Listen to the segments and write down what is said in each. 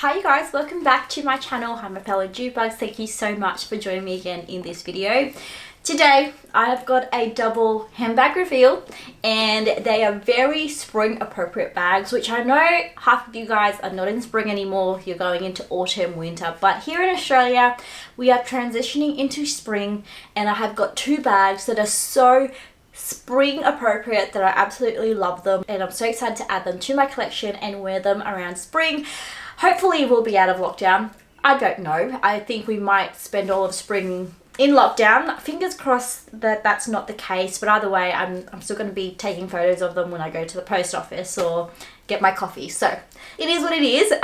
Hi you guys, welcome back to my channel. I'm my fellow Judebugs. Thank you so much for joining me again in this video. Today I have got a double handbag reveal and they are very spring appropriate bags, which I know half of you guys are not in spring anymore. You're going into autumn, winter, but here in Australia we are transitioning into spring and I have got two bags that are so spring appropriate that I absolutely love them, and I'm so excited to add them to my collection and wear them around spring. Hopefully we'll be out of lockdown. I don't know. I think we might spend all of spring in lockdown. Fingers crossed that that's not the case, but either way I'm still going to be taking photos of them when I go to the post office or get my coffee. So it is what it is.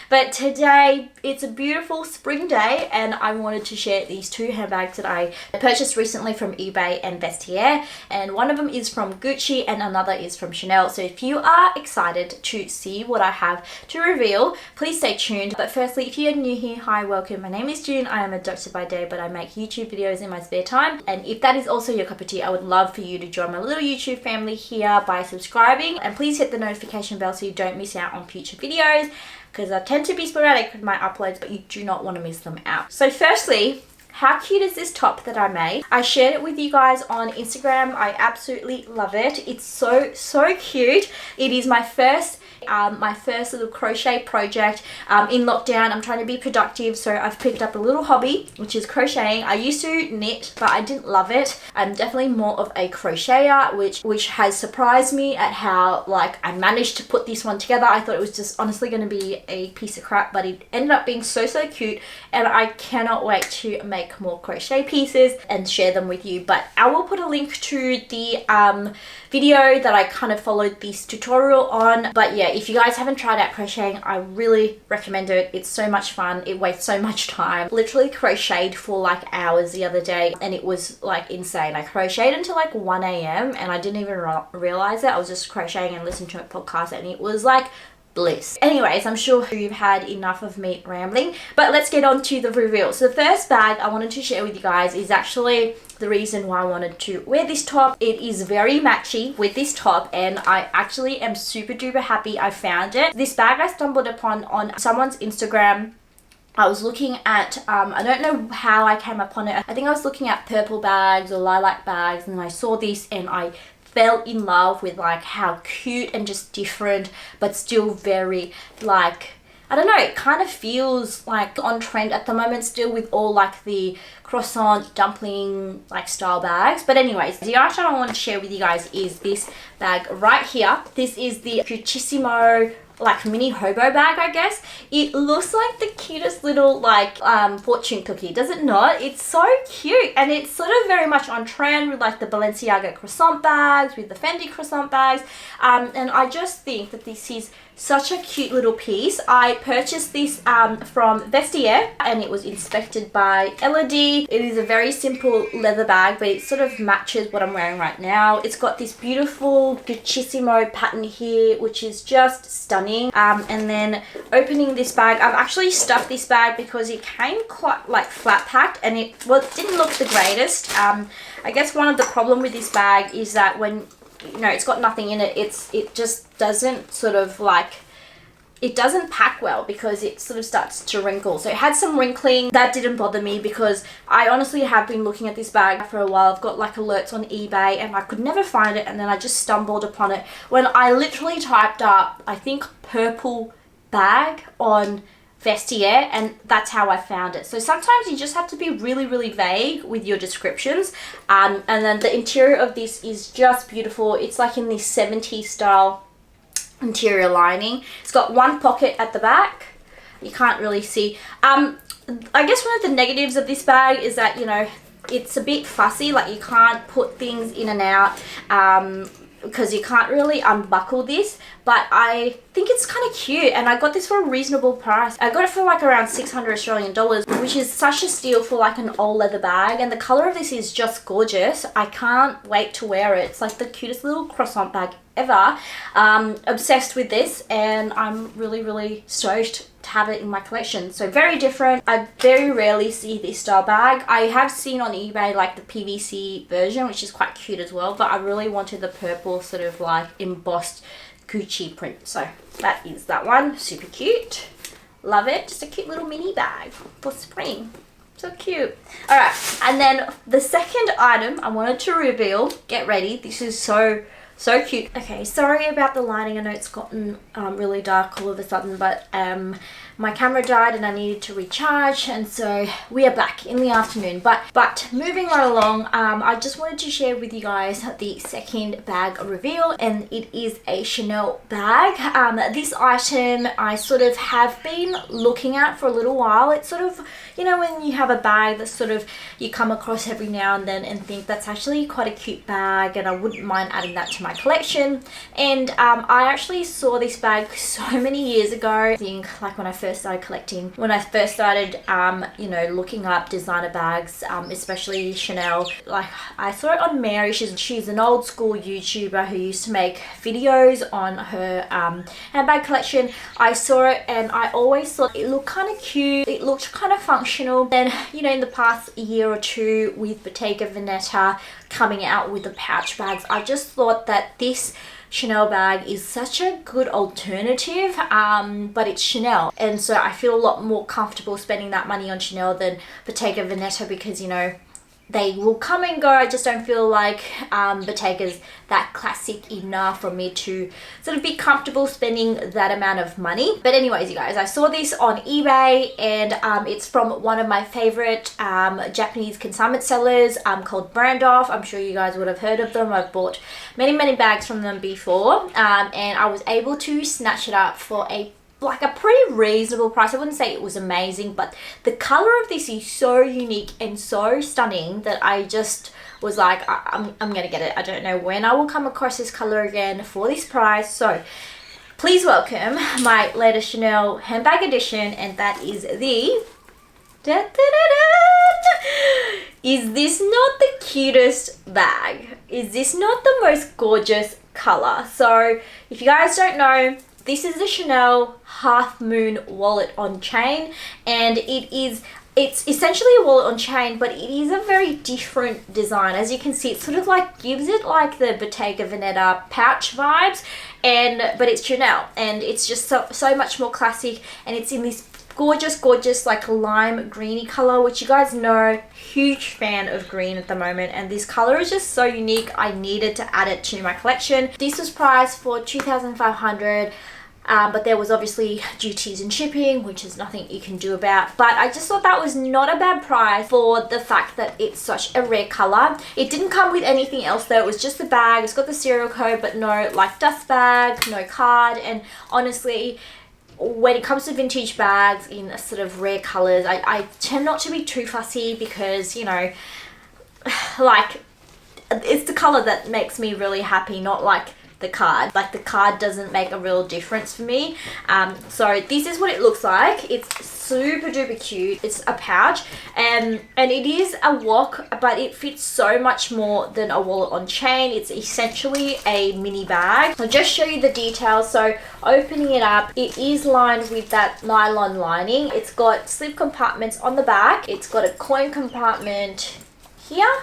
But today it's a beautiful spring day and I wanted to share these two handbags that I purchased recently from eBay and Vestiaire, and one of them is from Gucci and another is from Chanel. So if you are excited to see what I have to reveal, please stay tuned. But firstly, if you're new here, hi, welcome. My name is June. I am a doctor by day, but I make YouTube videos in my spare time, and if that is also your cup of tea, I would love for you to join my little YouTube family here by subscribing, and please hit the notification bell so you don't miss out on future videos, because I tend to be sporadic with my uploads, but you do not want to miss them out. So firstly, how cute is this top that I made? I shared it with you guys on Instagram. I absolutely love it. It's so cute. It is my first little crochet project in lockdown. I'm trying to be productive, so I've picked up a little hobby, which is crocheting. I used to knit, but I didn't love it. I'm definitely more of a crocheter, which has surprised me at how I managed to put this one together. I thought it was just honestly going to be a piece of crap, but it ended up being so cute, and I cannot wait to make more crochet pieces and share them with you. But I will put a link to the video that I kind of followed this tutorial on. But yeah, if you guys haven't tried out crocheting, I really recommend it. It's so much fun. It wastes so much time. Literally crocheted for hours the other day and it was insane. I crocheted until 1 a.m. and I didn't even realize it. I was just crocheting and listening to a podcast and it was bliss. Anyways, I'm sure you've had enough of me rambling, but let's get on to the reveal. So the first bag I wanted to share with you guys is actually the reason why I wanted to wear this top. It is very matchy with this top and I actually am super duper happy I found it. This bag I stumbled upon on someone's Instagram. I was looking at, I don't know how I came upon it. I think I was looking at purple bags or lilac bags and I saw this and I fell in love with how cute and just different, but still very I don't know, it kind of feels on trend at the moment still with all the croissant dumpling style bags. But anyways, the item I want to share with you guys is this bag right here. This is the Cutissimo mini hobo bag, I guess. It looks like the cutest little fortune cookie, does it not? It's so cute and it's sort of very much on trend with the Balenciaga croissant bags, with the Fendi croissant bags, and I just think that this is such a cute little piece. I purchased this from Vestiaire and it was inspected by Elodie. It is a very simple leather bag, but it sort of matches what I'm wearing right now. It's got this beautiful Guccissimo pattern here, which is just stunning. And then opening this bag, I've actually stuffed this bag because it came quite flat packed and it didn't look the greatest. I guess one of the problem with this bag is that when it's got nothing in it, it just doesn't it doesn't pack well because it sort of starts to wrinkle. So it had some wrinkling. That didn't bother me because I honestly have been looking at this bag for a while. I've got alerts on eBay and I could never find it, and then I just stumbled upon it when I literally typed up, I think, purple bag on Vestiaire, and that's how I found it. So sometimes you just have to be really vague with your descriptions. And then the interior of this is just beautiful. It's in this 70s style interior lining. It's got one pocket at the back. You can't really see. I guess one of the negatives of this bag is that it's a bit fussy. You can't put things in and out because you can't really unbuckle this, but I think it's kind of cute and I got this for a reasonable price. I got it for around 600 Australian dollars, which is such a steal for an all leather bag, and the color of this is just gorgeous. I can't wait to wear it. It's the cutest little croissant bag ever. Obsessed with this and I'm really stoked to have it in my collection. So very different. I very rarely see this style bag. I have seen on eBay the PVC version, which is quite cute as well, but I really wanted the purple sort of embossed Gucci print. So that is that one. Super cute. Love it. Just a cute little mini bag for spring. So cute. All right, and then the second item I wanted to reveal, get ready, this is so cute. Okay, sorry about the lighting. I know it's gotten really dark all of a sudden, but my camera died and I needed to recharge, and so we are back in the afternoon. But moving right along, I just wanted to share with you guys the second bag reveal, and it is a Chanel bag. This item I sort of have been looking at for a little while. It's sort of, you know, when you have a bag that sort of you come across every now and then and think that's actually quite a cute bag and I wouldn't mind adding that to my collection. And I actually saw this bag so many years ago. I think like when I first started collecting, when I first started you know, looking up designer bags, especially Chanel. Like I saw it on Mary. She's an old school YouTuber who used to make videos on her handbag collection. I saw it and I always thought it looked kind of cute, it looked kind of functional. Then, you know, in the past year or two with Bottega Veneta coming out with the pouch bags, I just thought that this Chanel bag is such a good alternative, but it's Chanel, and so I feel a lot more comfortable spending that money on Chanel than Bottega Veneta, because, you know, they will come and go. I just don't feel like Bottega's that classic enough for me to sort of be comfortable spending that amount of money. But anyways, you guys, I saw this on eBay, and it's from one of my favorite Japanese consignment sellers called Brandoff. I'm sure you guys would have heard of them. I've bought many bags from them before, and I was able to snatch it up for a pretty reasonable price. I wouldn't say it was amazing, but the color of this is so unique and so stunning that I just was like, I'm gonna get it. I don't know when I will come across this color again for this price. So please welcome my latest Chanel handbag edition, and that is the Is this not the cutest bag? Is this not the most gorgeous color? So if you guys don't know, this is the Chanel Half Moon wallet on chain, and it's essentially a wallet on chain, but it is a very different design. As you can see, it sort of like gives it like the Bottega Veneta pouch vibes, but it's Chanel, and it's just so much more classic, and it's in this gorgeous like lime greeny color, which you guys know, huge fan of green at the moment, and this color is just so unique. I needed to add it to my collection. This was priced for $2,500. But there was obviously duties and shipping, which is nothing you can do about. But I just thought that was not a bad price for the fact that it's such a rare color. It didn't come with anything else though. It was just the bag. It's got the serial code, but no like dust bag, no card. And honestly, when it comes to vintage bags in sort of rare colors, I tend not to be too fussy, because, you know, like it's the color that makes me really happy, not like the card. Like the card doesn't make a real difference for me. So this is what it looks like. It's super duper cute. It's a pouch, and it is a wok, but it fits so much more than a wallet on chain. It's essentially a mini bag. I'll just show you the details. So opening it up, it is lined with that nylon lining. It's got slip compartments on the back. It's got a coin compartment here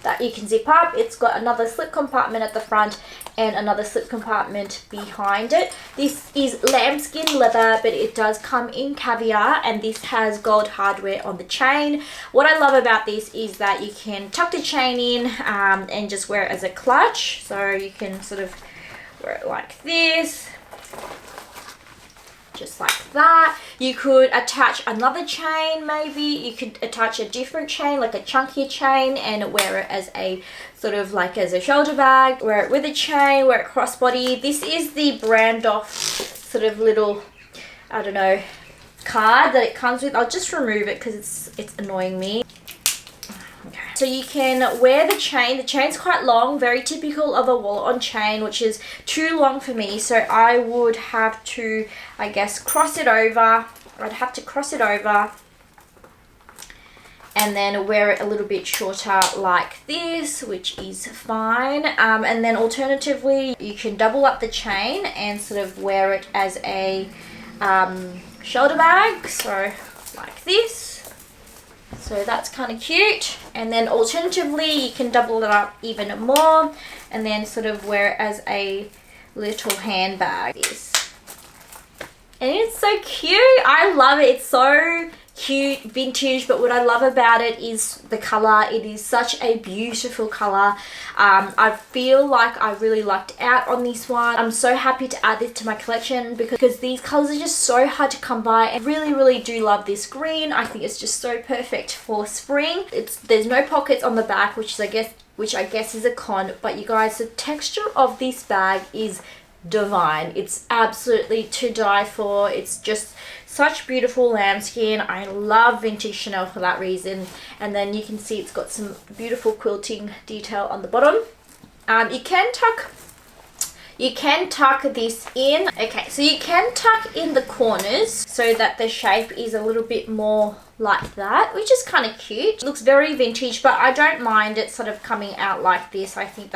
that you can zip up. It's got another slip compartment at the front and another slip compartment behind it. This is lambskin leather, but it does come in caviar, and this has gold hardware on the chain. What I love about this is that you can tuck the chain in and just wear it as a clutch. So you can sort of wear it like this, just like that. You could attach another chain, maybe you could attach a different chain, like a chunkier chain, and wear it as a sort of like as a shoulder bag. Wear it with a chain, wear it crossbody. This is the Brandoff sort of little, I don't know, card that it comes with. I'll just remove it because it's annoying me. Okay. So you can wear the chain. The chain's quite long, very typical of a wallet on chain, which is too long for me. So I would have to, I guess, cross it over. I'd have to cross it over and then wear it a little bit shorter like this, which is fine. And then alternatively, you can double up the chain and sort of wear it as a shoulder bag, so like this. So that's kind of cute. And then alternatively, you can double it up even more and then sort of wear it as a little handbag. And it's so cute. I love it. It's so cute, vintage, but what I love about it is the color. It is such a beautiful color. I feel like I really lucked out on this one. I'm so happy to add this to my collection because these colors are just so hard to come by. I really do love this green. I think it's just so perfect for spring. There's no pockets on the back, which I guess is a con, but you guys, the texture of this bag is divine. It's absolutely to die for. It's just such beautiful lambskin. I love vintage Chanel for that reason. And then you can see it's got some beautiful quilting detail on the bottom. You can tuck this in. Okay, so you can tuck in the corners so that the shape is a little bit more like that, which is kind of cute. It looks very vintage, but I don't mind it sort of coming out like this. I think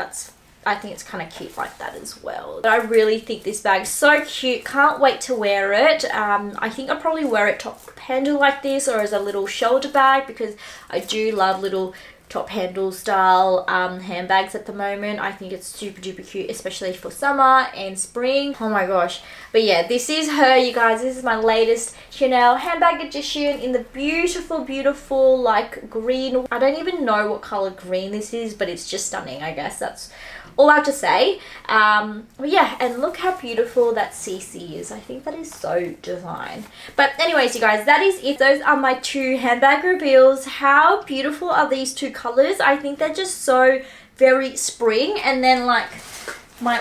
it's kind of cute like that as well. But I really think this bag's so cute. Can't wait to wear it. I think I'll probably wear it top handle like this or as a little shoulder bag because I do love little top handle style handbags at the moment. I think it's super duper cute, especially for summer and spring. Oh my gosh. But yeah, this is her, you guys. This is my latest Chanel handbag edition in the beautiful like green. I don't even know what color green this is, but it's just stunning. I guess that's all I have to say. But yeah, and look how beautiful that CC is. I think that is so divine. But anyways, you guys, that is it. Those are my two handbag reveals. How beautiful are these two colors? I think they're just so very spring. And then like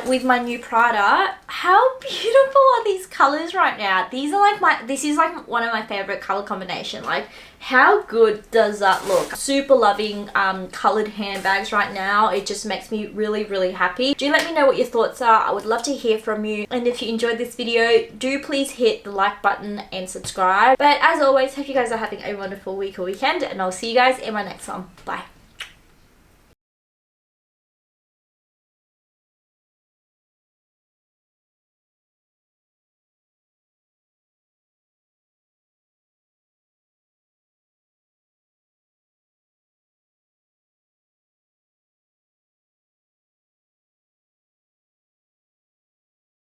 with my new Prada, how beautiful are these colors right now? These are like this is like one of my favorite color combination. Like, how good does that look? Super loving colored handbags right now. It just makes me really happy. Do let me know what your thoughts are. I would love to hear from you. And if you enjoyed this video, do please hit the like button and subscribe. But as always, hope you guys are having a wonderful week or weekend, and I'll see you guys in my next one. Bye.